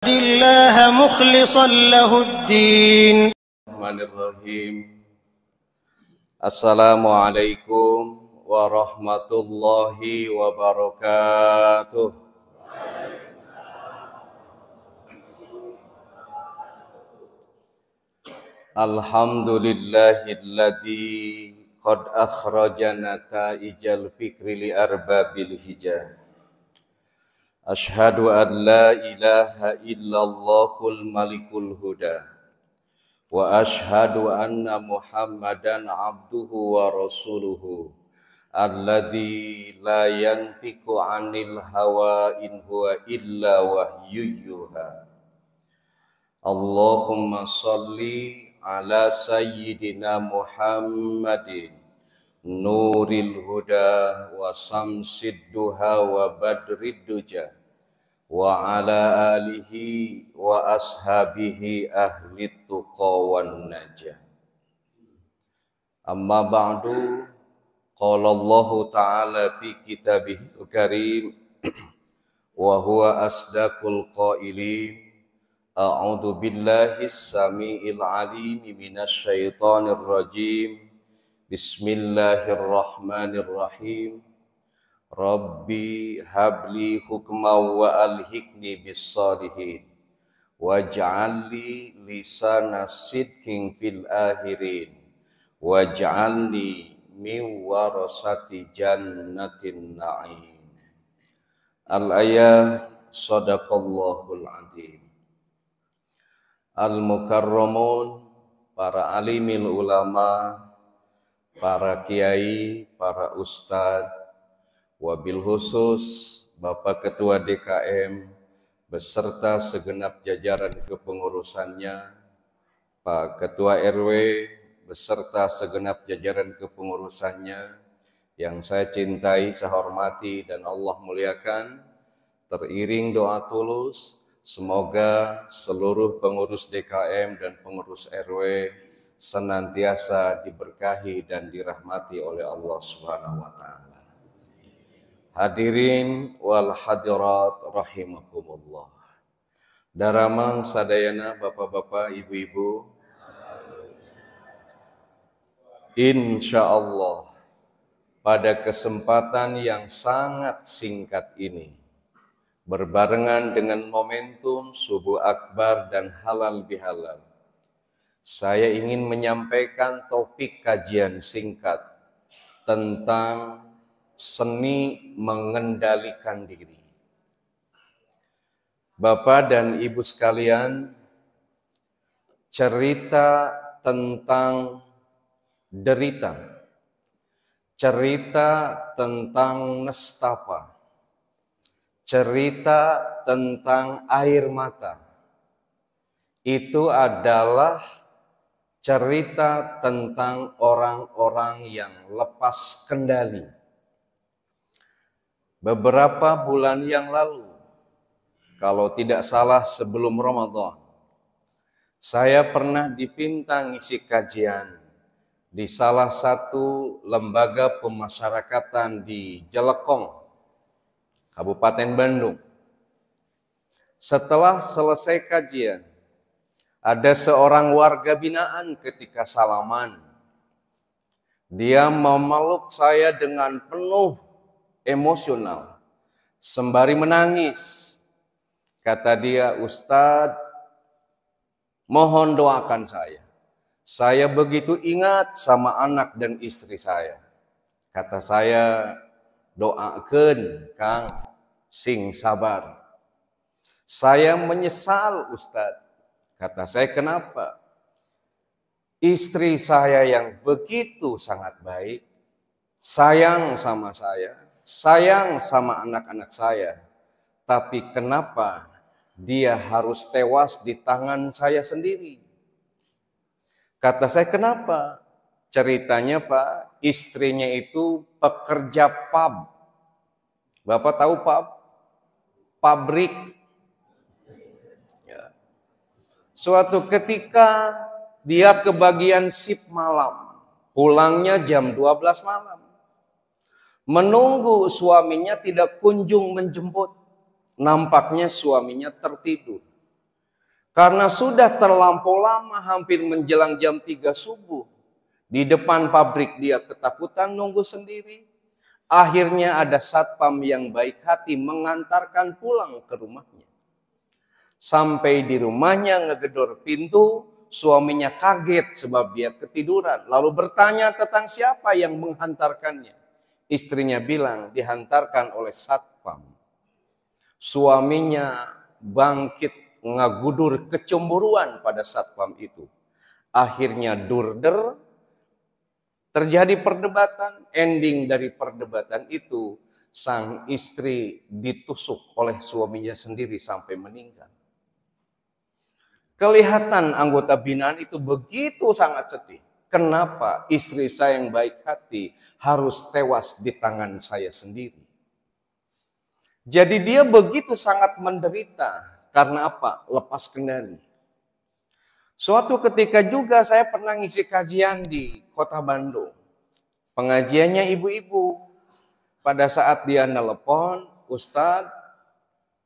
الله مخلصا له الدين. Bismillahirrahmanirrahim. Assalamualaikum warahmatullahi wabarakatuh. Alhamdulillahilladzi qad akhrajana ta'ijal fikri li arbabil hijah. Ashhadu an la ilaha illallahul malikul huda. Wa ashhadu anna Muhammadan abduhu wa rasuluhu alladzi la yantiqu 'anil hawa in huwa illa wahyuha. Allahumma shalli ala sayyidina Muhammadin nuril huda wa samsid duha wa badrid duja wa ala alihi wa ashabihi ahli tuqa wan najah. Amma ba'du, qala Allah ta'ala fi kitabihil karim wa huwa asdaqul qailin. A'udzu billahis samiil alim minasy syaithanir rajim. Bismillahirrahmanirrahim. Rabbi habli hukma wa alhiqni bis salihin waj'alni lisana sidqin fil akhirin waj'alni min warasati jannatin na'im. Al-ayah sadaqallahul adzim. Al-mukarramun, para alimil ulama, para kiai, para ustadz, wabil khusus Bapak Ketua DKM beserta segenap jajaran kepengurusannya, Pak Ketua RW beserta segenap jajaran kepengurusannya yang saya cintai, saya hormati dan Allah muliakan, teriring doa tulus semoga seluruh pengurus DKM dan pengurus RW senantiasa diberkahi dan dirahmati oleh Allah Subhanahu wa taala. Hadirin wal hadirat rahimakumullah. Daramang sadayana bapak-bapak, ibu-ibu. Insyaallah pada kesempatan yang sangat singkat ini, berbarengan dengan momentum subuh akbar dan halal bihalal, saya ingin menyampaikan topik kajian singkat tentang seni mengendalikan diri. Bapak dan Ibu sekalian, cerita tentang derita, cerita tentang nestapa, cerita tentang air mata, itu adalah cerita tentang orang-orang yang lepas kendali. Beberapa bulan yang lalu, kalau tidak salah sebelum Ramadan, saya pernah dipinta ngisi kajian di salah satu lembaga pemasyarakatan di Jelekong, Kabupaten Bandung. Setelah selesai kajian, ada seorang warga binaan ketika salaman. Dia memeluk saya dengan penuh emosional, sembari menangis. Kata dia, "Ustadz, mohon doakan saya. Saya begitu ingat sama anak dan istri saya." Kata saya, "Doakan Kang, sing sabar." "Saya menyesal Ustadz." Kata saya, "Kenapa?" "Istri saya yang begitu sangat baik, sayang sama saya, sayang sama anak-anak saya, tapi kenapa dia harus tewas di tangan saya sendiri?" Kata saya, "Kenapa?" Ceritanya Pak, istrinya itu pekerja pub. Bapak tahu pub? Pabrik. Ya. Suatu ketika dia kebagian shift malam, pulangnya jam 12 malam. Menunggu suaminya tidak kunjung menjemput. Nampaknya suaminya tertidur. Karena sudah terlampau lama, hampir menjelang jam 3 subuh. Di depan pabrik dia ketakutan nunggu sendiri. Akhirnya ada satpam yang baik hati mengantarkan pulang ke rumahnya. Sampai di rumahnya ngegedor pintu, suaminya kaget sebab dia ketiduran. Lalu bertanya tentang siapa yang menghantarkannya. Istrinya bilang dihantarkan oleh satpam. Suaminya bangkit ngagudur kecemburuan pada satpam itu. Akhirnya durder, terjadi perdebatan. Ending dari perdebatan itu, sang istri ditusuk oleh suaminya sendiri sampai meninggal. Kelihatan anggota binaan itu begitu sangat sedih. Kenapa istri saya yang baik hati harus tewas di tangan saya sendiri? Jadi dia begitu sangat menderita. Karena apa? Lepas kendali. Suatu ketika juga saya pernah ngisi kajian di kota Bandung. Pengajiannya ibu-ibu. Pada saat dia nelpon, Ustadz,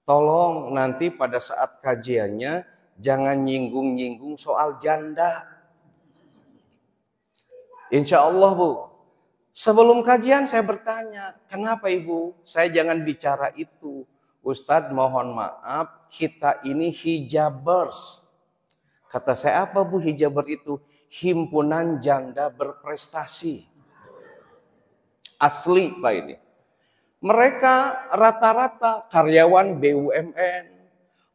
tolong nanti pada saat kajiannya jangan nyinggung-nyinggung soal janda. Insya Allah Bu. Sebelum kajian saya bertanya, kenapa Ibu? Saya jangan bicara itu. Ustadz mohon maaf, kita ini hijabers. Kata saya, apa Bu hijaber itu? Himpunan janda berprestasi. Asli Pak ini. Mereka rata-rata karyawan BUMN.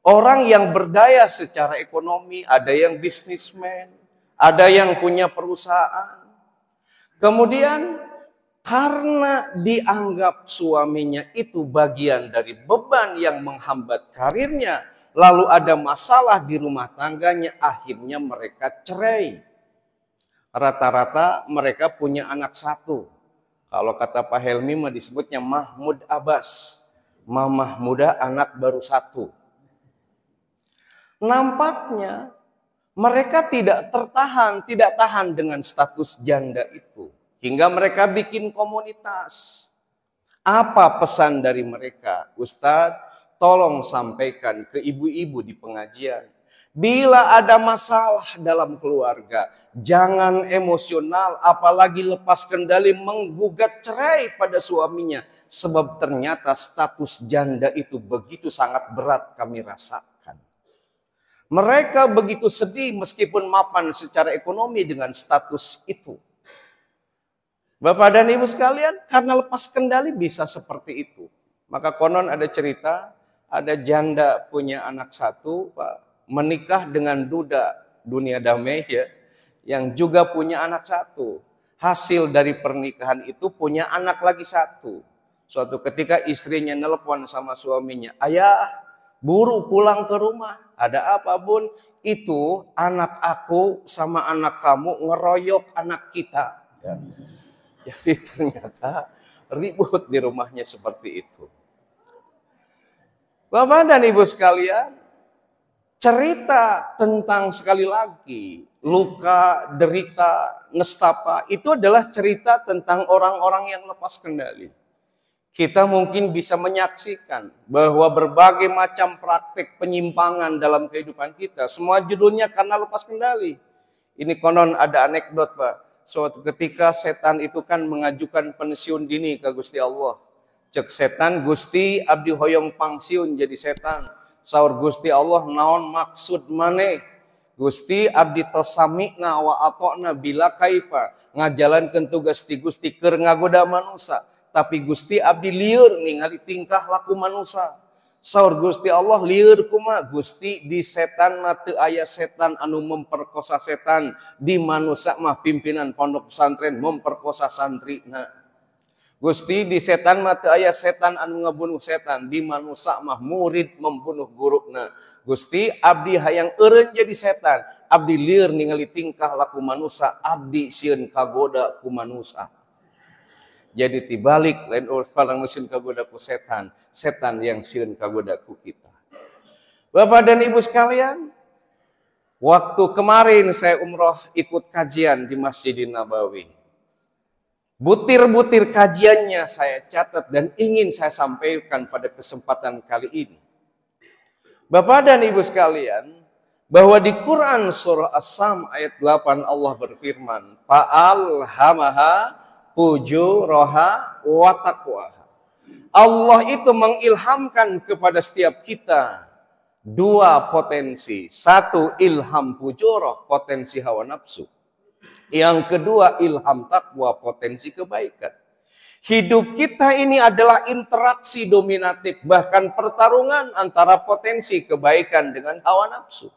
Orang yang berdaya secara ekonomi, ada yang bisnismen, ada yang punya perusahaan. Kemudian karena dianggap suaminya itu bagian dari beban yang menghambat karirnya, lalu ada masalah di rumah tangganya, akhirnya mereka cerai. Rata-rata mereka punya anak satu. Kalau kata Pak Helmi mah disebutnya Mahmud Abbas. Mamah muda anak baru satu. Nampaknya mereka tidak tahan dengan status janda itu. Hingga mereka bikin komunitas. Apa pesan dari mereka? Ustadz, tolong sampaikan ke ibu-ibu di pengajian. Bila ada masalah dalam keluarga, jangan emosional, apalagi lepas kendali menggugat cerai pada suaminya. Sebab ternyata status janda itu begitu sangat berat kami rasakan. Mereka begitu sedih meskipun mapan secara ekonomi dengan status itu. Bapak dan Ibu sekalian, karena lepas kendali bisa seperti itu. Maka konon ada cerita, ada janda punya anak satu, Pak, menikah dengan duda dunia damai ya, yang juga punya anak satu. Hasil dari pernikahan itu punya anak lagi satu. Suatu ketika istrinya nelpon sama suaminya, ayah, buru pulang ke rumah. Ada apa Bun? Itu anak aku sama anak kamu ngeroyok anak kita. Ya. Jadi ternyata ribut di rumahnya seperti itu. Bapak dan Ibu sekalian, cerita tentang sekali lagi luka, derita, nestapa itu adalah cerita tentang orang-orang yang lepas kendali. Kita mungkin bisa menyaksikan bahwa berbagai macam praktik penyimpangan dalam kehidupan kita, semua judulnya karena lepas kendali. Ini konon ada anekdot Pak. Suatu ketika setan itu kan mengajukan pensiun dini ke Gusti Allah. Cek setan, Gusti abdi hoyong pangsiun jadi setan. Saur Gusti Allah, naon maksud maneh? Gusti abdi tosamikna wa atokna bila kaifa. Ngajalankeun tugas ti Gusti keur ngagoda manusia. Tapi Gusti abdi lieur ningali tingkah laku manusia. Saur Gusti Allah, lieur kumaha? Gusti di setan mah teu aya setan anu memperkosa setan, di manusia mah pimpinan pondok pesantren memperkosa santrina. Gusti di setan mah teu aya setan anu ngabunuh setan, di manusia mah murid membunuh guruna. Gusti abdi hayang eureun jadi setan, abdi lieur ningali tingkah laku manusia, abdi sieun kagoda ku manusia. Jadi tibalik lain orang mesin kagoda ku setan, setan yang sieun kagoda ku kita. Bapak dan Ibu sekalian, waktu kemarin saya umroh ikut kajian di Masjidin Nabawi. Butir-butir kajiannya saya catat dan ingin saya sampaikan pada kesempatan kali ini. Bapak dan Ibu sekalian, bahwa di Quran surah As-Sam ayat 8 Allah berfirman, fa'alhamaha fujuraha wa taqwaha. Allah itu mengilhamkan kepada setiap kita dua potensi. Satu, ilham fujurah, potensi hawa nafsu. Yang kedua, ilham takwa, potensi kebaikan. Hidup kita ini adalah interaksi dominatif, bahkan pertarungan antara potensi kebaikan dengan hawa nafsu.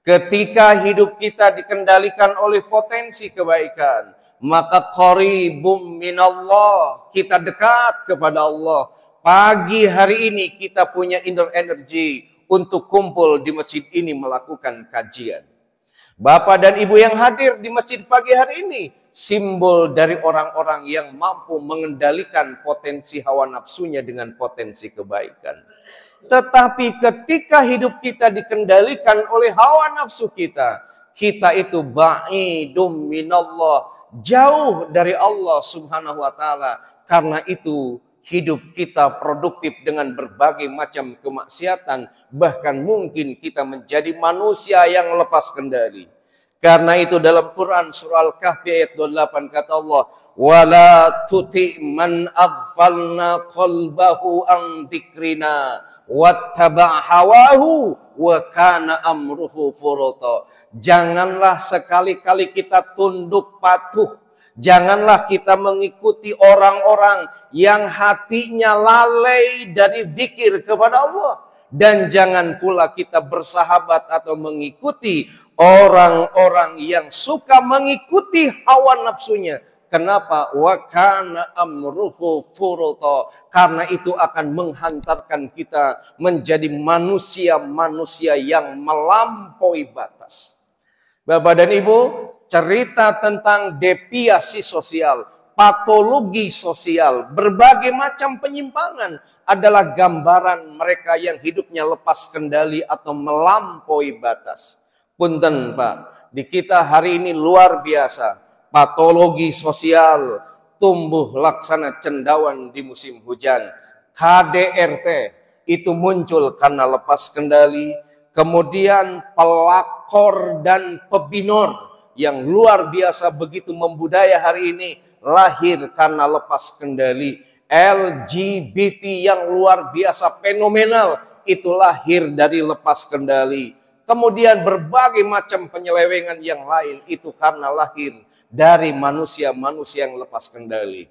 Ketika hidup kita dikendalikan oleh potensi kebaikan, maka qaribum minallah, kita dekat kepada Allah. Pagi hari ini kita punya inner energy untuk kumpul di masjid ini melakukan kajian. Bapak dan Ibu yang hadir di masjid pagi hari ini, simbol dari orang-orang yang mampu mengendalikan potensi hawa nafsunya dengan potensi kebaikan. Tetapi ketika hidup kita dikendalikan oleh hawa nafsu kita, kita itu ba'idum minallah, jauh dari Allah Subhanahu wa taala. Karena itu hidup kita produktif dengan berbagai macam kemaksiatan, bahkan mungkin kita menjadi manusia yang lepas kendali. Karena itu dalam Quran surah Al-Kahfi ayat 28 kata Allah, wala tuti man aghfalna qalbahu an dzikrina wattaba' hawahu wa kana amruhu furuta. Janganlah sekali-kali kita tunduk patuh. Janganlah kita mengikuti orang-orang yang hatinya lalai dari zikir kepada Allah. Dan jangan pula kita bersahabat atau mengikuti orang-orang yang suka mengikuti hawa nafsunya. Kenapa? Wa kana amruhu furuta. Karena itu akan menghantarkan kita menjadi manusia-manusia yang melampaui batas. Bapak dan Ibu, cerita tentang deviasi sosial, patologi sosial, berbagai macam penyimpangan adalah gambaran mereka yang hidupnya lepas kendali atau melampaui batas. Punten Pak, di kita hari ini luar biasa. Patologi sosial tumbuh laksana cendawan di musim hujan. KDRT itu muncul karena lepas kendali. Kemudian pelakor dan pebinor yang luar biasa begitu membudaya hari ini lahir karena lepas kendali. LGBT yang luar biasa fenomenal itu lahir dari lepas kendali. Kemudian berbagai macam penyelewengan yang lain itu karena lahir dari manusia-manusia yang lepas kendali.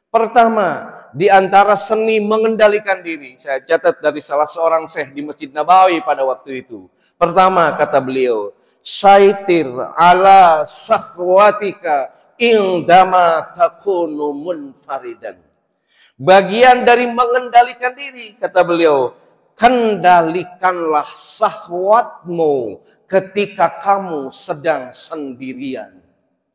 Pertama, di antara seni mengendalikan diri, saya catat dari salah seorang syekh di Masjid Nabawi pada waktu itu. Pertama kata beliau, syaitir ala sahwatika indama takunu munfaridan. Bagian dari mengendalikan diri, kata beliau, kendalikanlah syahwatmu ketika kamu sedang sendirian.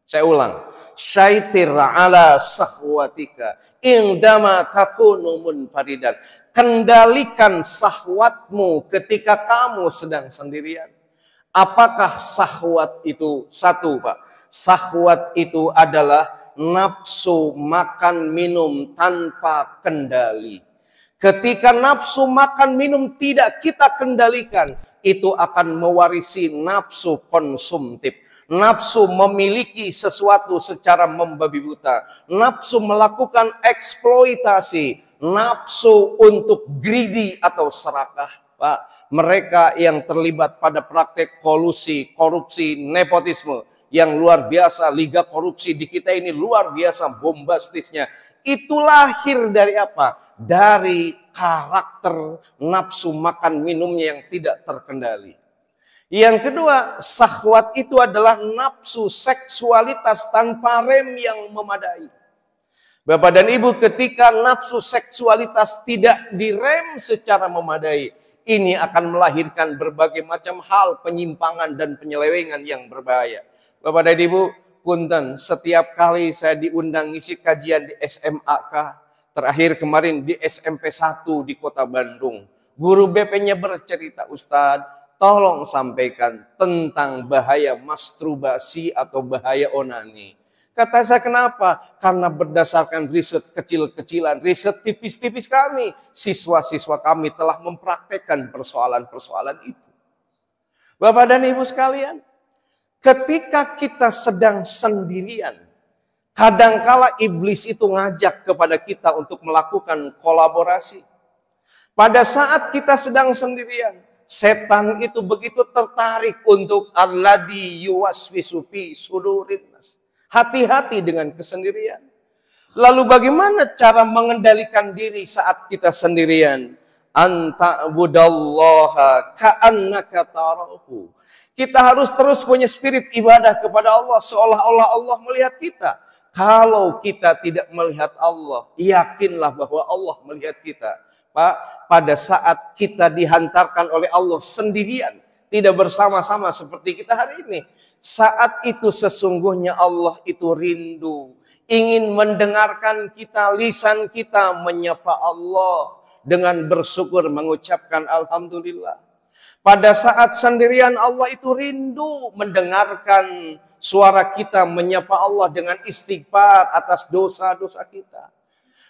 Saya ulang, syaitir ala syahwatika indama takunu munfaridan. Kendalikan syahwatmu ketika kamu sedang sendirian. Apakah syahwat itu? Satu, Pak. Syahwat itu adalah nafsu makan minum tanpa kendali. Ketika nafsu makan minum tidak kita kendalikan, itu akan mewarisi nafsu konsumtif. Nafsu memiliki sesuatu secara membabi buta. Nafsu melakukan eksploitasi. Nafsu untuk greedy atau serakah. Pak, mereka yang terlibat pada praktek kolusi, korupsi, nepotisme yang luar biasa, liga korupsi di kita ini luar biasa bombastisnya. Itu lahir dari apa? Dari karakter nafsu makan minumnya yang tidak terkendali. Yang kedua, syahwat itu adalah nafsu seksualitas tanpa rem yang memadai. Bapak dan Ibu, ketika nafsu seksualitas tidak direm secara memadai, ini akan melahirkan berbagai macam hal, penyimpangan dan penyelewengan yang berbahaya. Bapak dan Ibu, punten, setiap kali saya diundang ngisi kajian di SMAK, terakhir kemarin di SMP 1 di Kota Bandung, guru BP-nya bercerita, Ustadz, tolong sampaikan tentang bahaya masturbasi atau bahaya onani. Kata saya, kenapa? Karena berdasarkan riset kecil-kecilan, riset tipis-tipis kami, siswa-siswa kami telah mempraktekkan persoalan-persoalan itu. Bapak dan Ibu sekalian, ketika kita sedang sendirian, kadangkala iblis itu ngajak kepada kita untuk melakukan kolaborasi. Pada saat kita sedang sendirian, setan itu begitu tertarik untuk alladzi yuwaswisu fi sudurin nas. Hati-hati dengan kesendirian. Lalu bagaimana cara mengendalikan diri saat kita sendirian? Anta budallaha ka'annaka tarahu. Kita harus terus punya spirit ibadah kepada Allah seolah-olah Allah melihat kita. Kalau kita tidak melihat Allah, yakinlah bahwa Allah melihat kita. Pak, pada saat kita dihantarkan oleh Allah sendirian, tidak bersama-sama seperti kita hari ini. Saat itu sesungguhnya Allah itu rindu, ingin mendengarkan kita, lisan kita menyapa Allah dengan bersyukur mengucapkan alhamdulillah. Pada saat sendirian Allah itu rindu mendengarkan suara kita menyapa Allah dengan istighfar atas dosa-dosa kita.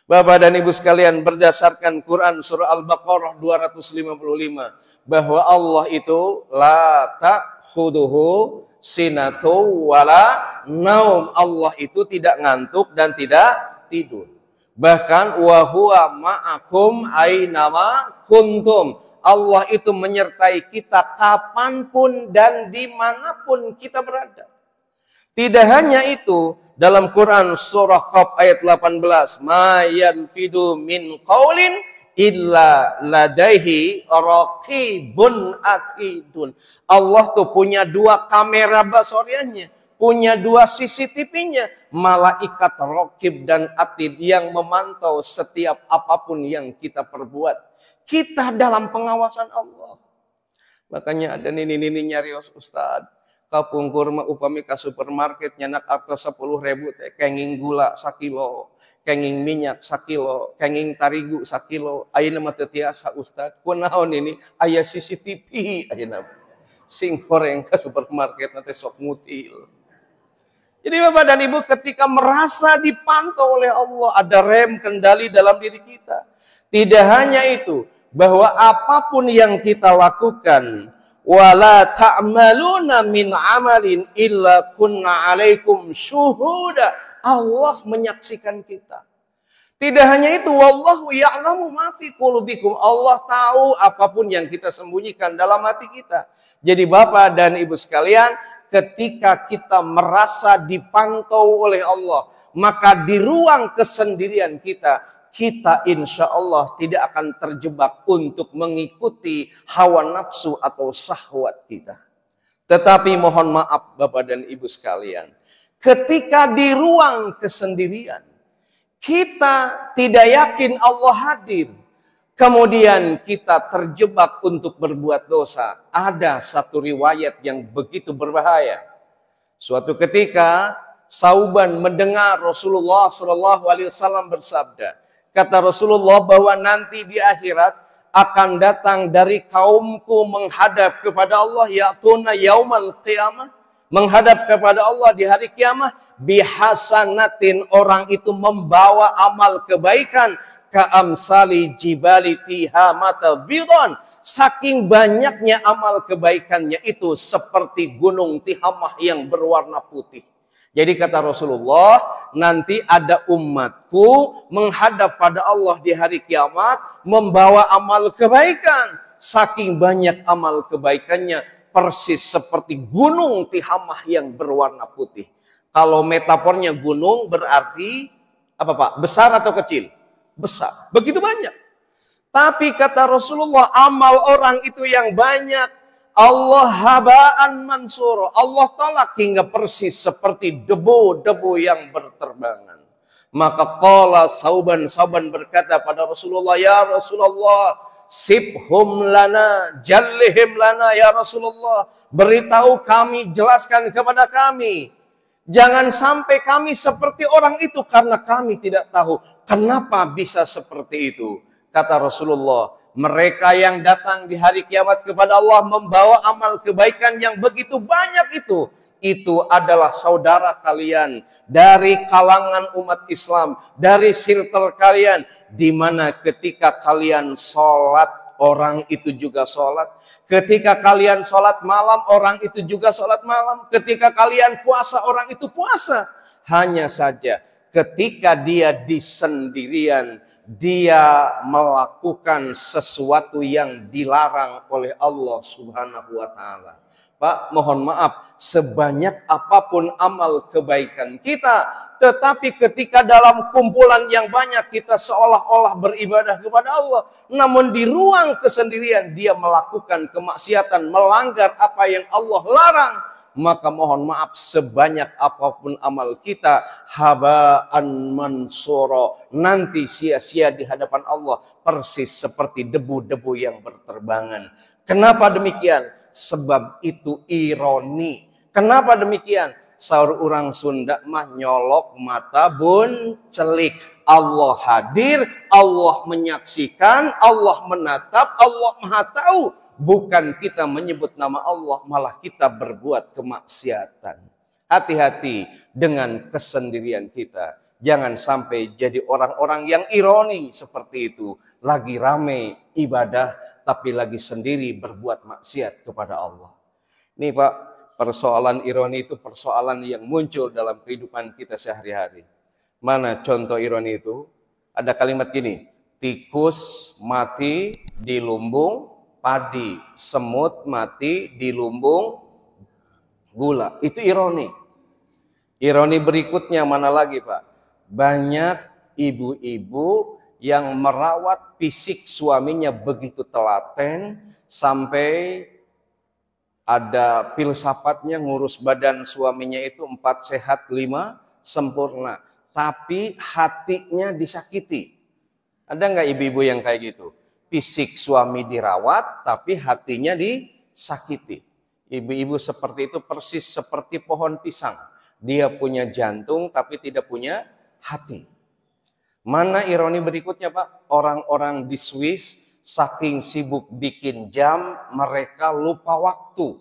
Bapak dan Ibu sekalian, berdasarkan Quran surah Al-Baqarah 255 bahwa Allah itu la ta'khuduhu sinatu wala naum. Allah itu tidak ngantuk dan tidak tidur. Bahkan wa huwa ma'akum ainama kuntum. Allah itu menyertai kita kapanpun dan dimanapun kita berada. Tidak hanya itu, dalam Quran surah Qaf ayat 18, ma yanfidu min qaulin illa ladaihi raqibun atidun. Allah tuh punya dua kamera basoriannya, punya dua CCTV-nya, malaikat raqib dan atid yang memantau setiap apapun yang kita perbuat. Kita dalam pengawasan Allah. Makanya ada nini-nini nyarios Ustad, kapung kurma upami ka supermarket nyanak arto 10.000 teh, kenging gula 1 kilo, kenging minyak 1 kilo, kenging tarigu 1 kilo. Ayeuna mah teu tiasa Ustad. Kunaon ini? Aya CCTV ayeuna. Sing goreng ka supermarket nanti sok mutil. Jadi Bapak dan Ibu, ketika merasa dipantau oleh Allah, ada rem kendali dalam diri kita. Tidak hanya itu, bahwa apapun yang kita lakukan, wala ta'maluna min amalin illa kunna alaikum syuhuda. Allah menyaksikan kita. Tidak hanya itu, wallahu ya'lamu ma fi qulubikum. Allah tahu apapun yang kita sembunyikan dalam hati kita. Jadi Bapak dan Ibu sekalian, ketika kita merasa dipantau oleh Allah, maka di ruang kesendirian kita insya Allah tidak akan terjebak untuk mengikuti hawa nafsu atau syahwat kita. Tetapi mohon maaf Bapak dan Ibu sekalian, ketika di ruang kesendirian, kita tidak yakin Allah hadir, kemudian kita terjebak untuk berbuat dosa. Ada satu riwayat yang begitu berbahaya. Suatu ketika Sauban mendengar Rasulullah SAW bersabda. Kata Rasulullah bahwa nanti di akhirat akan datang dari kaumku menghadap kepada Allah, ya'tuna yaumal qiyamah, menghadap kepada Allah di hari kiamat, bihasanatin, orang itu membawa amal kebaikan, ka'amsali jibali tihamata bidon, saking banyaknya amal kebaikannya itu seperti gunung Tihamah yang berwarna putih. Jadi kata Rasulullah, nanti ada umatku menghadap pada Allah di hari kiamat, membawa amal kebaikan. Saking banyak amal kebaikannya, persis seperti gunung Tihamah yang berwarna putih. Kalau metafornya gunung berarti, apa Pak? Besar atau kecil? Besar. Begitu banyak. Tapi kata Rasulullah, amal orang itu yang banyak, Allah habaan mansur. Allah tolak hingga persis seperti debu-debu yang berterbangan. Maka qala Sauban berkata pada Rasulullah, ya Rasulullah, sibhum lana, jallihim lana ya Rasulullah. Beritahu kami, jelaskan kepada kami. Jangan sampai kami seperti orang itu, karena kami tidak tahu kenapa bisa seperti itu. Kata Rasulullah, mereka yang datang di hari kiamat kepada Allah membawa amal kebaikan yang begitu banyak itu adalah saudara kalian dari kalangan umat Islam, dari circle kalian, di mana ketika kalian sholat orang itu juga sholat. Ketika kalian sholat malam, orang itu juga sholat malam. Ketika kalian puasa, orang itu puasa. Hanya saja ketika dia di sendirian, dia melakukan sesuatu yang dilarang oleh Allah Subhanahu wa Ta'ala. Pak, mohon maaf, sebanyak apapun amal kebaikan kita, tetapi ketika dalam kumpulan yang banyak kita seolah-olah beribadah kepada Allah, namun di ruang kesendirian dia melakukan kemaksiatan, melanggar apa yang Allah larang, maka mohon maaf, sebanyak apapun amal kita, haba'an mansura, nanti sia-sia di hadapan Allah, persis seperti debu-debu yang berterbangan. Kenapa demikian? Sebab itu ironi. Kenapa demikian? Saur orang Sunda mah nyolok mata bun celik. Allah hadir, Allah menyaksikan, Allah menatap, Allah maha tahu. Bukan kita menyebut nama Allah, malah kita berbuat kemaksiatan. Hati-hati dengan kesendirian kita. Jangan sampai jadi orang-orang yang ironi seperti itu. Lagi rame ibadah, tapi lagi sendiri berbuat maksiat kepada Allah. Ini Pak, persoalan ironi itu persoalan yang muncul dalam kehidupan kita sehari-hari. Mana contoh ironi itu? Ada kalimat gini, tikus mati di lumbung padi, semut mati di lumbung gula. Itu ironi. Ironi berikutnya mana lagi Pak? Banyak ibu-ibu yang merawat fisik suaminya begitu telaten sampai ada filsafatnya ngurus badan suaminya itu 4 sehat 5 sempurna. Tapi hatinya disakiti. Ada nggak ibu-ibu yang kayak gitu? Fisik suami dirawat tapi hatinya disakiti. Ibu-ibu seperti itu persis seperti pohon pisang. Dia punya jantung tapi tidak punya hati. Mana ironi berikutnya Pak? Orang-orang di Swiss saking sibuk bikin jam, mereka lupa waktu.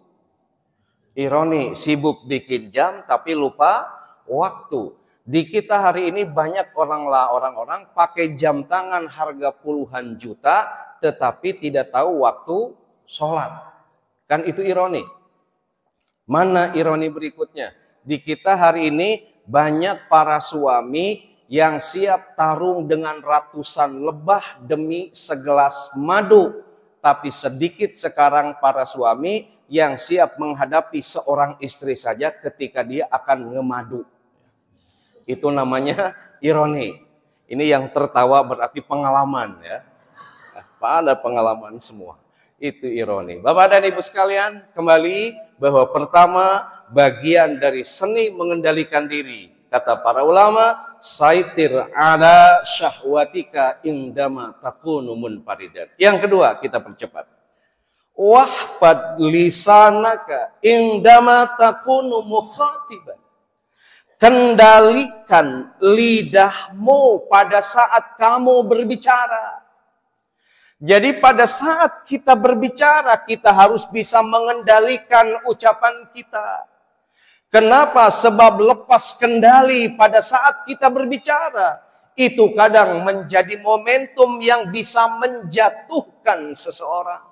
Ironi, sibuk bikin jam tapi lupa waktu. Di kita hari ini banyak orang-orang pakai jam tangan harga puluhan juta tetapi tidak tahu waktu sholat. Kan itu ironi. Mana ironi berikutnya? Di kita hari ini banyak para suami yang siap tarung dengan ratusan lebah demi segelas madu. Tapi sedikit sekarang para suami yang siap menghadapi seorang istri saja ketika dia akan ngemadu. Itu namanya ironi. Ini yang tertawa berarti pengalaman ya. Pada pengalaman semua. Itu ironi. Bapak dan Ibu sekalian, kembali bahwa pertama bagian dari seni mengendalikan diri. Kata para ulama, saitir ala syahwatika indama takunu munfaridan. Yang kedua, kita percepat. Wahfad lisanaka indama takunu mukhatiban. Kendalikan lidahmu pada saat kamu berbicara. Jadi pada saat kita berbicara, kita harus bisa mengendalikan ucapan kita. Kenapa? Sebab lepas kendali pada saat kita berbicara, itu kadang menjadi momentum yang bisa menjatuhkan seseorang.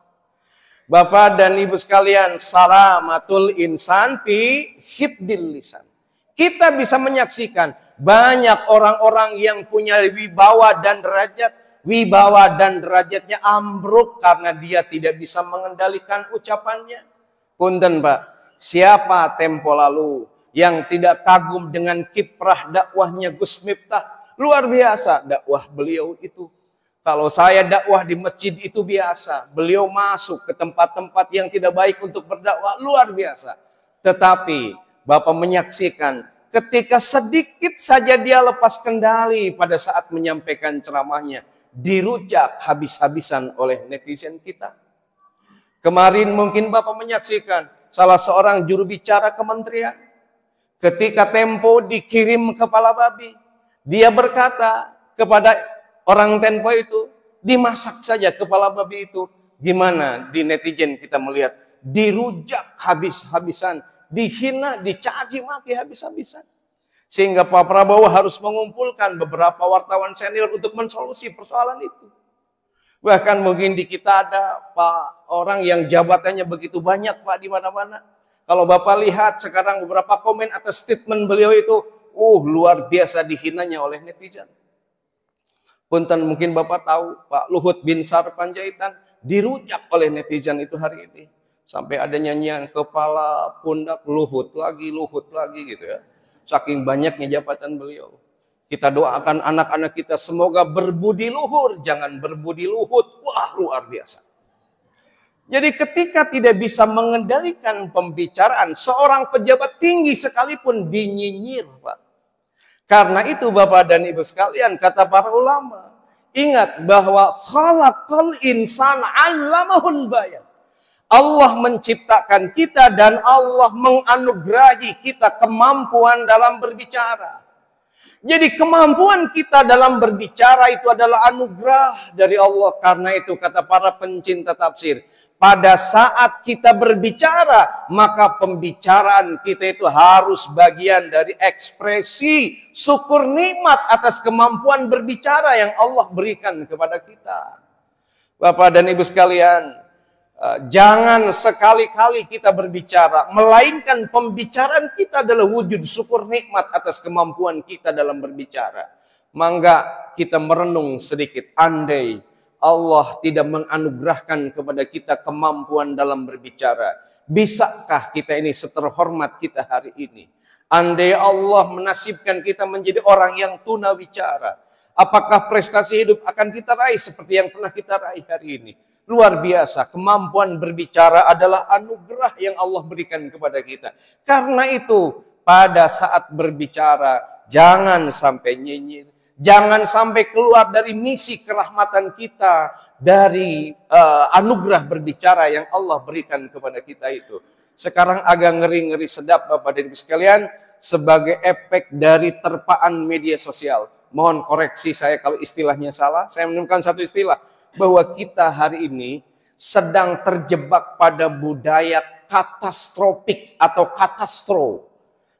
Bapak dan Ibu sekalian, salamatul insan fi hibdil lisan. Kita bisa menyaksikan banyak orang-orang yang punya wibawa dan derajat. Wibawa dan derajatnya ambruk karena dia tidak bisa mengendalikan ucapannya. Punten Pak. Siapa tempo lalu yang tidak kagum dengan kiprah dakwahnya Gus Miftah? Luar biasa dakwah beliau itu. Kalau saya dakwah di masjid itu biasa. Beliau masuk ke tempat-tempat yang tidak baik untuk berdakwah, luar biasa. Tetapi Bapak menyaksikan ketika sedikit saja dia lepas kendali pada saat menyampaikan ceramahnya, dirujak habis-habisan oleh netizen kita. Kemarin mungkin Bapak menyaksikan salah seorang juru bicara kementerian. Ketika Tempo dikirim kepala babi, dia berkata kepada orang Tempo itu, dimasak saja kepala babi itu. Gimana di netizen kita melihat, dirujak habis-habisan, dihina, dicaci maki habis-habisan. Sehingga Pak Prabowo harus mengumpulkan beberapa wartawan senior untuk mensolusi persoalan itu. Bahkan mungkin di kita ada Pak orang yang jabatannya begitu banyak Pak di mana-mana. Kalau Bapak lihat sekarang beberapa komen atas statement beliau itu, luar biasa dihinanya oleh netizen. Punten mungkin Bapak tahu Pak Luhut Binsar Panjaitan dirujak oleh netizen itu hari ini. Sampai ada nyanyian kepala pundak Luhut lagi gitu ya. Saking banyaknya jabatan beliau. Kita doakan anak-anak kita semoga berbudi luhur, jangan berbudi luhut. Wah, luar biasa. Jadi ketika tidak bisa mengendalikan pembicaraan, seorang pejabat tinggi sekalipun dinyinyir, Pak. Karena itu Bapak dan Ibu sekalian, kata para ulama, ingat bahwa khalaqal insana 'allamahul bayan. Allah menciptakan kita dan Allah menganugerahi kita kemampuan dalam berbicara. Jadi kemampuan kita dalam berbicara itu adalah anugerah dari Allah. Karena itu kata para pencinta tafsir, pada saat kita berbicara, maka pembicaraan kita itu harus bagian dari ekspresi syukur nikmat atas kemampuan berbicara yang Allah berikan kepada kita. Bapak dan Ibu sekalian, jangan sekali-kali kita berbicara, melainkan pembicaraan kita adalah wujud syukur nikmat atas kemampuan kita dalam berbicara. Mangga kita merenung sedikit, andai Allah tidak menganugerahkan kepada kita kemampuan dalam berbicara, bisakah kita ini seterhormat kita hari ini? Andai Allah menasibkan kita menjadi orang yang tunawicara, apakah prestasi hidup akan kita raih seperti yang pernah kita raih hari ini? Luar biasa, kemampuan berbicara adalah anugerah yang Allah berikan kepada kita. Karena itu, pada saat berbicara, jangan sampai nyinyir. Jangan sampai keluar dari misi kerahmatan kita, dari anugerah berbicara yang Allah berikan kepada kita itu. Sekarang agak ngeri-ngeri sedap Bapak dan Ibu sekalian, sebagai efek dari terpaan media sosial. Mohon koreksi saya kalau istilahnya salah. Saya menemukan satu istilah, bahwa kita hari ini sedang terjebak pada budaya katastrofik atau katastro.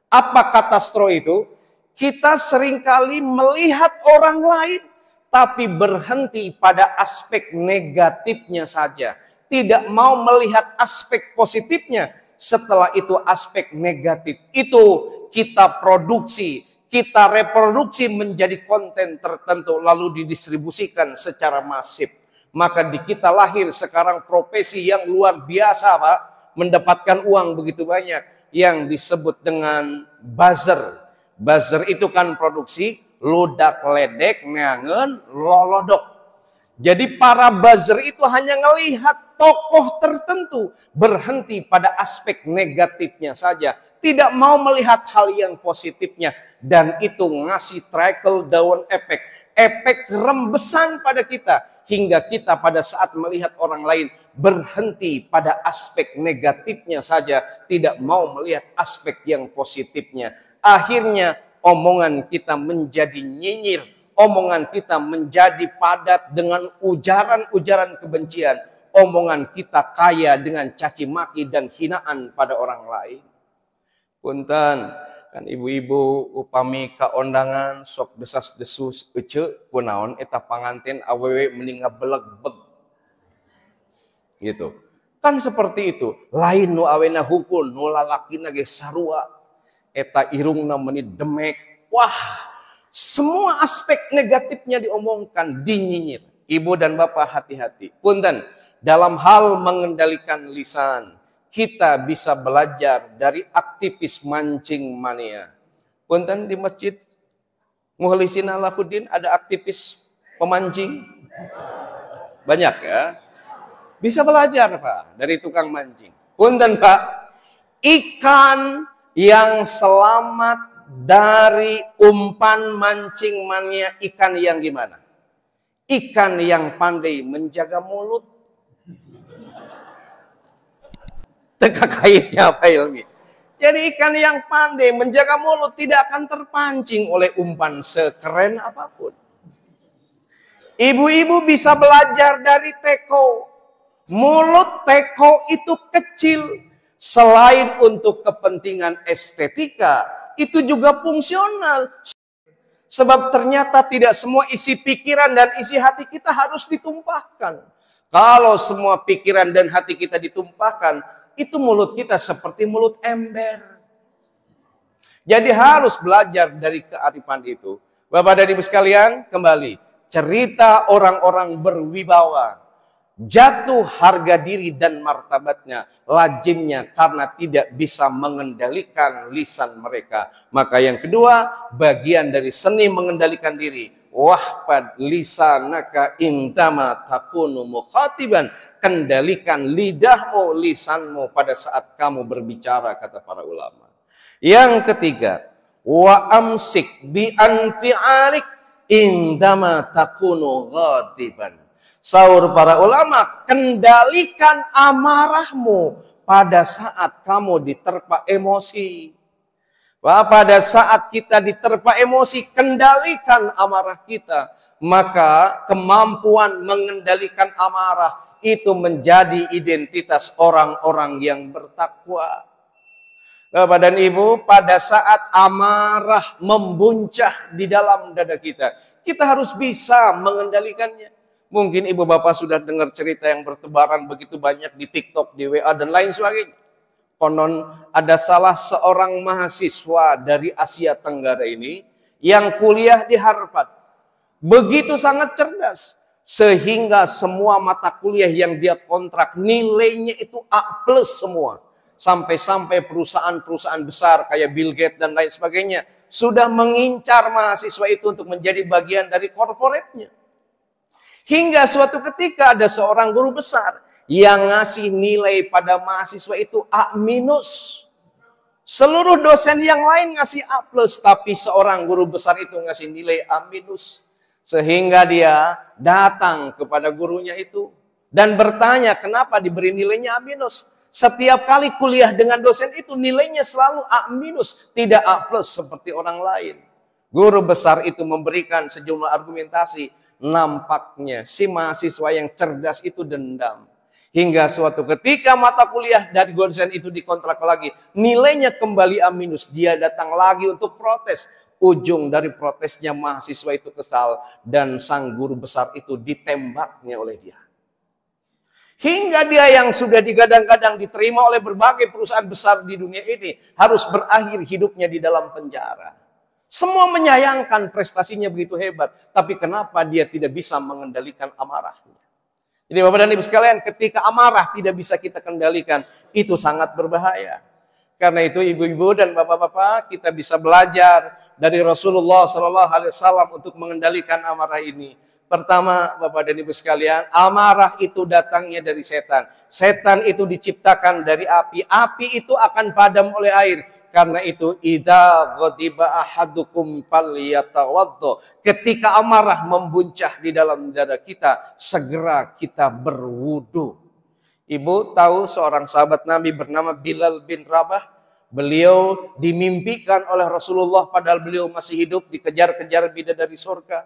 Apa katastro itu? Kita seringkali melihat orang lain, tapi berhenti pada aspek negatifnya saja. Tidak mau melihat aspek positifnya. Setelah itu aspek negatif itu kita produksi, kita reproduksi menjadi konten tertentu lalu didistribusikan secara masif. Maka di kita lahir sekarang profesi yang luar biasa Pak, mendapatkan uang begitu banyak yang disebut dengan buzzer. Buzzer itu kan produksi ludak ledek ngangen lolodok. Jadi para buzzer itu hanya melihat tokoh tertentu, berhenti pada aspek negatifnya saja, tidak mau melihat hal yang positifnya, dan itu ngasih trickle down effect, efek rembesan pada kita, hingga kita pada saat melihat orang lain berhenti pada aspek negatifnya saja, tidak mau melihat aspek yang positifnya. Akhirnya omongan kita menjadi nyinyir, omongan kita menjadi padat dengan ujaran-ujaran kebencian, omongan kita kaya dengan caci maki dan hinaan pada orang lain. Punten, kan ibu-ibu upami kaondangan sok desas-desus ece kunaon eta panganten awewe mending ngabeleg-beg. Gitu. Kan seperti itu. Lain nu awena hukul, nu lalakina ge sarua. Eta irungna meuni demek. Wah, semua aspek negatifnya diomongkan, dinyinyir. Ibu dan bapak hati-hati. Punten, dalam hal mengendalikan lisan, kita bisa belajar dari aktivis mancing mania. Punten, di masjid Mukhlisin Alahuddin ada aktivis pemancing. Banyak ya. Bisa belajar Pak dari tukang mancing. Punten Pak, ikan yang selamat dari umpan mancing mania, ikan yang gimana? Ikan yang pandai menjaga mulut. Teka kaitnya apa Ilmi? Jadi ikan yang pandai menjaga mulut tidak akan terpancing oleh umpan sekeren apapun. Ibu-ibu bisa belajar dari teko. Mulut teko itu kecil. Selain untuk kepentingan estetika, itu juga fungsional. Sebab ternyata tidak semua isi pikiran dan isi hati kita harus ditumpahkan. Kalau semua pikiran dan hati kita ditumpahkan, itu mulut kita seperti mulut ember. Jadi harus belajar dari kearifan itu. Bapak dan Ibu sekalian, kembali. Cerita orang-orang berwibawa. Jatuh harga diri dan martabatnya, lazimnya karena tidak bisa mengendalikan lisan mereka. Maka yang kedua, bagian dari seni mengendalikan diri. Wahfad lisanaka intama takunu mukhatiban. Kendalikan lidahmu, lisanmu pada saat kamu berbicara, kata para ulama. Yang ketiga, wa amsik bi anfi'alik indama takunu ghadiban. Sahur para ulama, kendalikan amarahmu pada saat kamu diterpa emosi. Pada saat kita diterpa emosi, kendalikan amarah kita. Maka kemampuan mengendalikan amarah itu menjadi identitas orang-orang yang bertakwa. Bapak dan Ibu, pada saat amarah membuncah di dalam dada kita, kita harus bisa mengendalikannya. Mungkin ibu bapak sudah dengar cerita yang bertebaran begitu banyak di TikTok, di WA, dan lain sebagainya. Konon ada salah seorang mahasiswa dari Asia Tenggara ini yang kuliah di Harvard. Begitu sangat cerdas. Sehingga semua mata kuliah yang dia kontrak nilainya itu A+ semua. Sampai-sampai perusahaan-perusahaan besar kayak Bill Gates dan lain sebagainya sudah mengincar mahasiswa itu untuk menjadi bagian dari korporatnya. Hingga suatu ketika ada seorang guru besar yang ngasih nilai pada mahasiswa itu A-. Seluruh dosen yang lain ngasih A+, tapi seorang guru besar itu ngasih nilai A-. Sehingga dia datang kepada gurunya itu dan bertanya kenapa diberi nilainya A-. Setiap kali kuliah dengan dosen itu nilainya selalu A-, tidak A+ seperti orang lain. Guru besar itu memberikan sejumlah argumentasi. Nampaknya si mahasiswa yang cerdas itu dendam. Hingga suatu ketika mata kuliah dari dosen itu dikontrak lagi, nilainya kembali A-. Dia datang lagi untuk protes. Ujung dari protesnya mahasiswa itu kesal dan sang guru besar itu ditembaknya oleh dia. Hingga dia yang sudah digadang-gadang diterima oleh berbagai perusahaan besar di dunia ini harus berakhir hidupnya di dalam penjara. Semua menyayangkan prestasinya begitu hebat. Tapi kenapa dia tidak bisa mengendalikan amarahnya? Jadi Bapak dan Ibu sekalian, ketika amarah tidak bisa kita kendalikan, itu sangat berbahaya. Karena itu ibu-ibu dan bapak-bapak, kita bisa belajar dari Rasulullah SAW untuk mengendalikan amarah ini. Pertama, Bapak dan Ibu sekalian, amarah itu datangnya dari setan. Setan itu diciptakan dari api. Api itu akan padam oleh air. Karena itu, idza ghadiba ahadukum falyatawaddo. Ketika amarah membuncah di dalam dada kita, segera kita berwudu. Ibu tahu seorang sahabat Nabi bernama Bilal bin Rabah. Beliau dimimpikan oleh Rasulullah padahal beliau masih hidup, dikejar-kejar bidadari surga.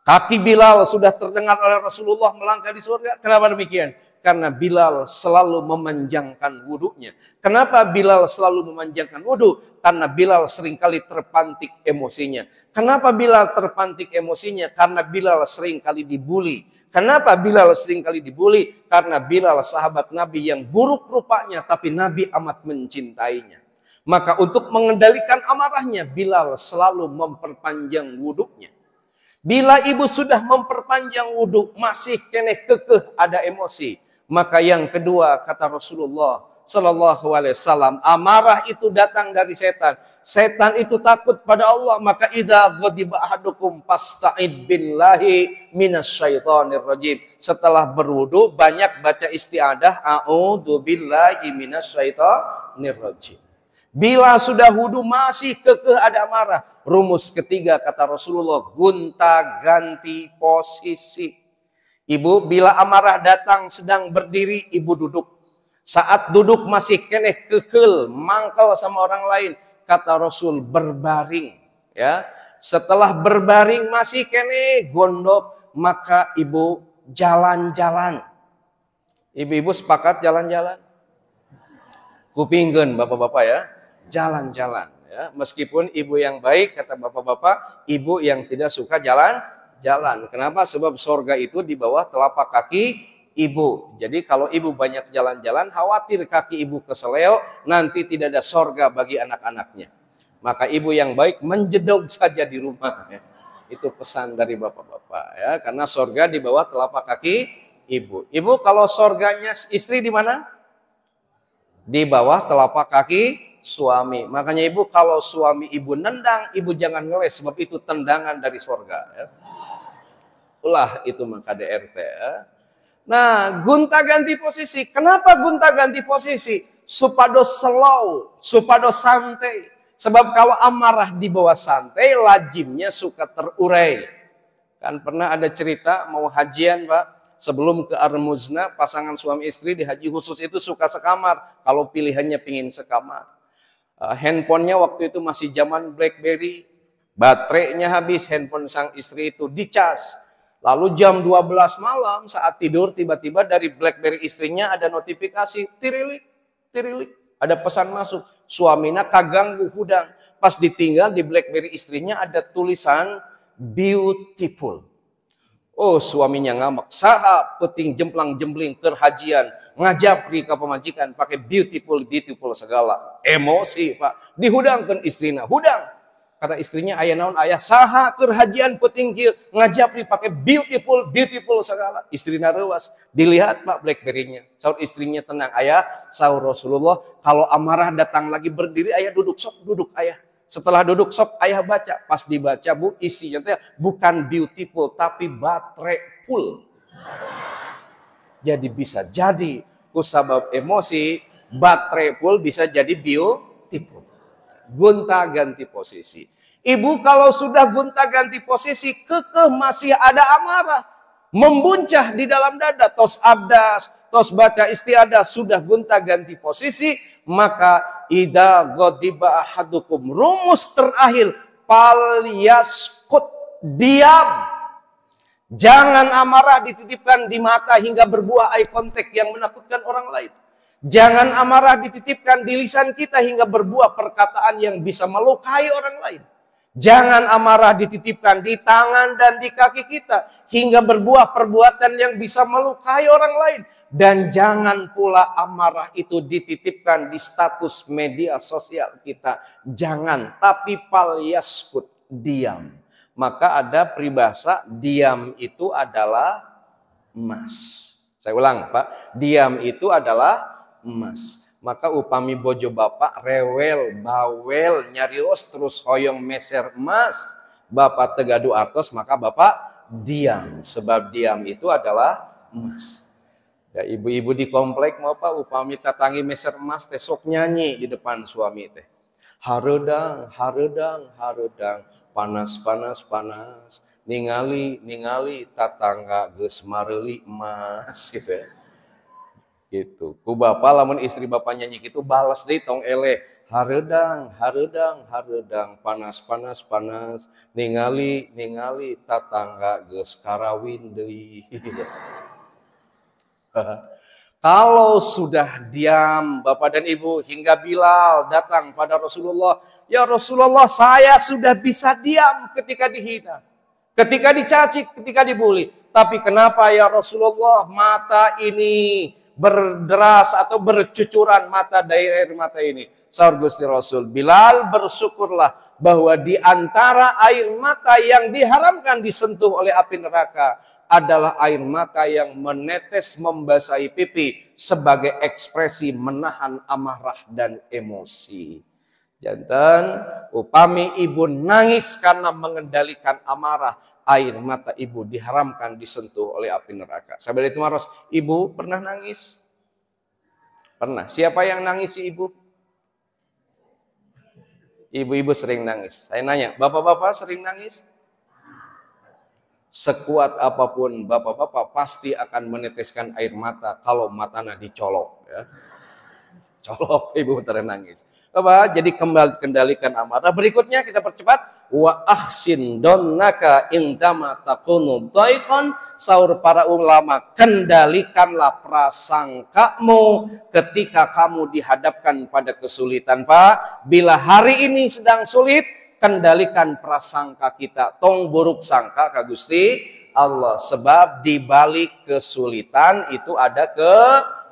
Kaki Bilal sudah terdengar oleh Rasulullah melangkah di surga. Kenapa demikian? Karena Bilal selalu memanjangkan wudunya. Kenapa Bilal selalu memanjangkan wudu? Karena Bilal seringkali terpantik emosinya. Kenapa Bilal terpantik emosinya? Karena Bilal seringkali dibuli. Kenapa Bilal seringkali dibuli? Karena Bilal sahabat Nabi yang buruk rupanya, tapi Nabi amat mencintainya. Maka untuk mengendalikan amarahnya, Bilal selalu memperpanjang wudunya. Bila ibu sudah memperpanjang wudhu, masih kene kekeh ada emosi. Maka yang kedua kata Rasulullah Sallallahu Alaihi Wasallam, amarah itu datang dari setan. Setan itu takut pada Allah. Maka idza ghadiba ahadukum fasta'id billahi minasyaitonir rajim. Setelah berwudu banyak baca istiadah, a'udzu billahi minasyaitonir rajim. Bila sudah wudu masih kekeh ada amarah, rumus ketiga kata Rasulullah, gonta ganti posisi. Ibu bila amarah datang sedang berdiri, ibu duduk. Saat duduk masih keneh kekeh, mangkal sama orang lain, kata Rasul berbaring. Ya, setelah berbaring masih keneh gondok, maka ibu jalan-jalan. Ibu-ibu sepakat jalan-jalan? Kupingkeun bapak-bapak ya. Jalan-jalan. Ya, meskipun ibu yang baik, kata bapak-bapak, ibu yang tidak suka jalan-jalan. Kenapa? Sebab sorga itu di bawah telapak kaki ibu. Jadi kalau ibu banyak jalan-jalan, khawatir kaki ibu keseleo, nanti tidak ada sorga bagi anak-anaknya. Maka ibu yang baik menjedok saja di rumah. Ya. Itu pesan dari bapak-bapak. Ya, karena sorga di bawah telapak kaki ibu. Ibu kalau sorganya istri di mana? Di bawah telapak kaki suami. Makanya ibu kalau suami ibu nendang, ibu jangan ngeles sebab itu tendangan dari sorga. Ya. Ulah itu maka DRT. Ya. Nah, gonta ganti posisi. Kenapa gonta ganti posisi? Supados slow, supados santai. Sebab kalau amarah di bawah santai, lajimnya suka terurai. Kan pernah ada cerita mau hajian, Pak. Sebelum ke Armuzna, pasangan suami istri di haji khusus itu suka sekamar. Kalau pilihannya pingin sekamar. Handphonenya waktu itu masih zaman BlackBerry. Baterainya habis handphone sang istri itu dicas. Lalu jam 12 malam saat tidur tiba-tiba dari BlackBerry istrinya ada notifikasi. Tirilik, tirilik. Ada pesan masuk. Suamina kaganggu hudang. Pas ditinggal di BlackBerry istrinya ada tulisan beautiful. Oh suaminya ngamak, saha peting jemplang jembling kerhajian, ngajapri ke pemajikan pakai beautiful segala. Emosi Pak, dihudangkan istrinya, hudang. Kata istrinya, ayah naon ayah, saha kerhajian peting kieu, ngajapri pakai beautiful segala. Istrinya rewas, dilihat Pak BlackBerry-nya. Saur istrinya tenang, ayah, saur Rasulullah, kalau amarah datang lagi berdiri, ayah duduk, sok duduk ayah. Setelah duduk sok ayah baca, pas dibaca bu isinya bukan beautiful tapi baterai full. Jadi bisa jadi kusabab emosi baterai full bisa jadi beautiful. Gonta ganti posisi. Ibu kalau sudah gonta ganti posisi kekeh masih ada amarah, membuncah di dalam dada, tos abdas, tos baca istiadah sudah gonta ganti posisi, maka idza ghadiba ahadukum, rumus terakhir pal yaskut, diam. Jangan amarah dititipkan di mata hingga berbuah eye contact yang menakutkan orang lain. Jangan amarah dititipkan di lisan kita hingga berbuah perkataan yang bisa melukai orang lain. Jangan amarah dititipkan di tangan dan di kaki kita hingga berbuah perbuatan yang bisa melukai orang lain. Dan jangan pula amarah itu dititipkan di status media sosial kita. Jangan, tapi pal yaskut, diam. Maka ada peribahasa, diam itu adalah emas. Saya ulang Pak, diam itu adalah emas. Maka upami bojo bapak rewel, bawel, nyarios terus hoyong meser emas, bapak tegadu artos, maka bapak diam. Sebab diam itu adalah emas. Ya ibu-ibu di komplek mau Pak upami tatangi meser emas teh sok nyanyi di depan suami teh. Haredang, haredang, haredang, panas, panas, panas. Ningali, ningali tatangga geus mareuli emas gitu ya. Gitu. Ku bapak lamun istri bapak nyanyi gitu balas deui tong ele. Haredang, haredang, haredang, panas, panas, panas. Ningali, ningali tatangga geus karawin deui. Kalau sudah diam Bapak dan Ibu hingga Bilal datang pada Rasulullah, ya Rasulullah saya sudah bisa diam ketika dihina, ketika dicaci, ketika dibuli. Tapi kenapa ya Rasulullah mata ini berderas atau bercucuran mata dari air mata ini? Saur Gusti Rasul, Bilal bersyukurlah bahwa di antara air mata yang diharamkan disentuh oleh api neraka adalah air mata yang menetes membasahi pipi sebagai ekspresi menahan amarah dan emosi. Jantan, upami ibu nangis karena mengendalikan amarah, air mata ibu diharamkan disentuh oleh api neraka. Sahabat itu maros, ibu pernah nangis? Pernah. Siapa yang nangis si ibu? Ibu-ibu sering nangis. Saya nanya, bapak-bapak sering nangis? Sekuat apapun bapak-bapak pasti akan meneteskan air mata kalau matanya dicolok. Ya. Colok, ibu nangis. Bapak, jadi kembali kendalikan amarah. Berikutnya kita percepat. wa ahsin donnaka indama takunu dhaiqan. Sahur para ulama, kendalikanlah prasangkamu ketika kamu dihadapkan pada kesulitan. Pak, bila hari ini sedang sulit, kendalikan prasangka kita, tong buruk sangka ka Gusti Allah, sebab di balik kesulitan itu ada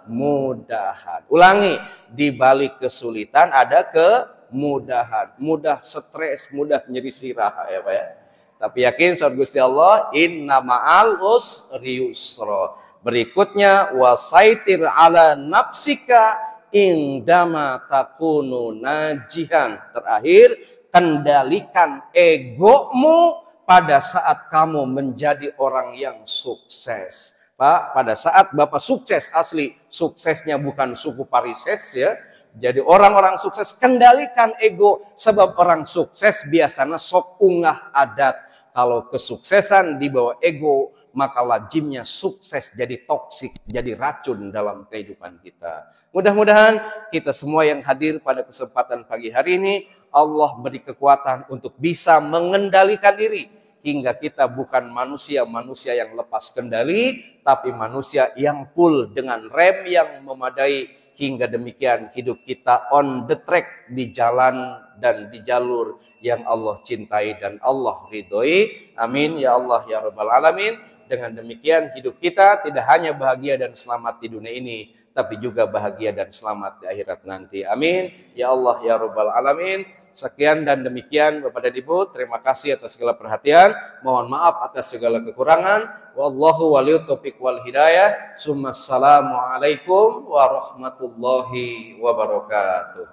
kemudahan. Ulangi, di balik kesulitan ada kemudahan. Mudah stres, mudah nyeri sirah ya Pak ya. Tapi yakin saudara Gusti Allah, inna ma'al usri yusra. Berikutnya, wasaitir ala nafsika indama takunu najihan. Terakhir, kendalikan egomu pada saat kamu menjadi orang yang sukses. Pak, pada saat Bapak sukses asli, suksesnya bukan suku parises ya. Jadi orang-orang sukses, kendalikan ego. Sebab orang sukses biasanya sok ungah adat. Kalau kesuksesan dibawa ego, maka lazimnya sukses jadi toksik, jadi racun dalam kehidupan kita. Mudah-mudahan kita semua yang hadir pada kesempatan pagi hari ini, Allah beri kekuatan untuk bisa mengendalikan diri. Hingga kita bukan manusia-manusia yang lepas kendali, tapi manusia yang full dengan rem yang memadai. Hingga demikian hidup kita on the track, di jalan dan di jalur yang Allah cintai dan Allah ridhoi. Amin ya Allah ya Rabbal Alamin. Dengan demikian hidup kita tidak hanya bahagia dan selamat di dunia ini, tapi juga bahagia dan selamat di akhirat nanti. Amin ya Allah ya Rabbal Alamin. Sekian dan demikian Bapak dan Ibu, terima kasih atas segala perhatian. Mohon maaf atas segala kekurangan. Wallahu waliyut taufiq wal hidayah. Assalamualaikum warahmatullahi wabarakatuh.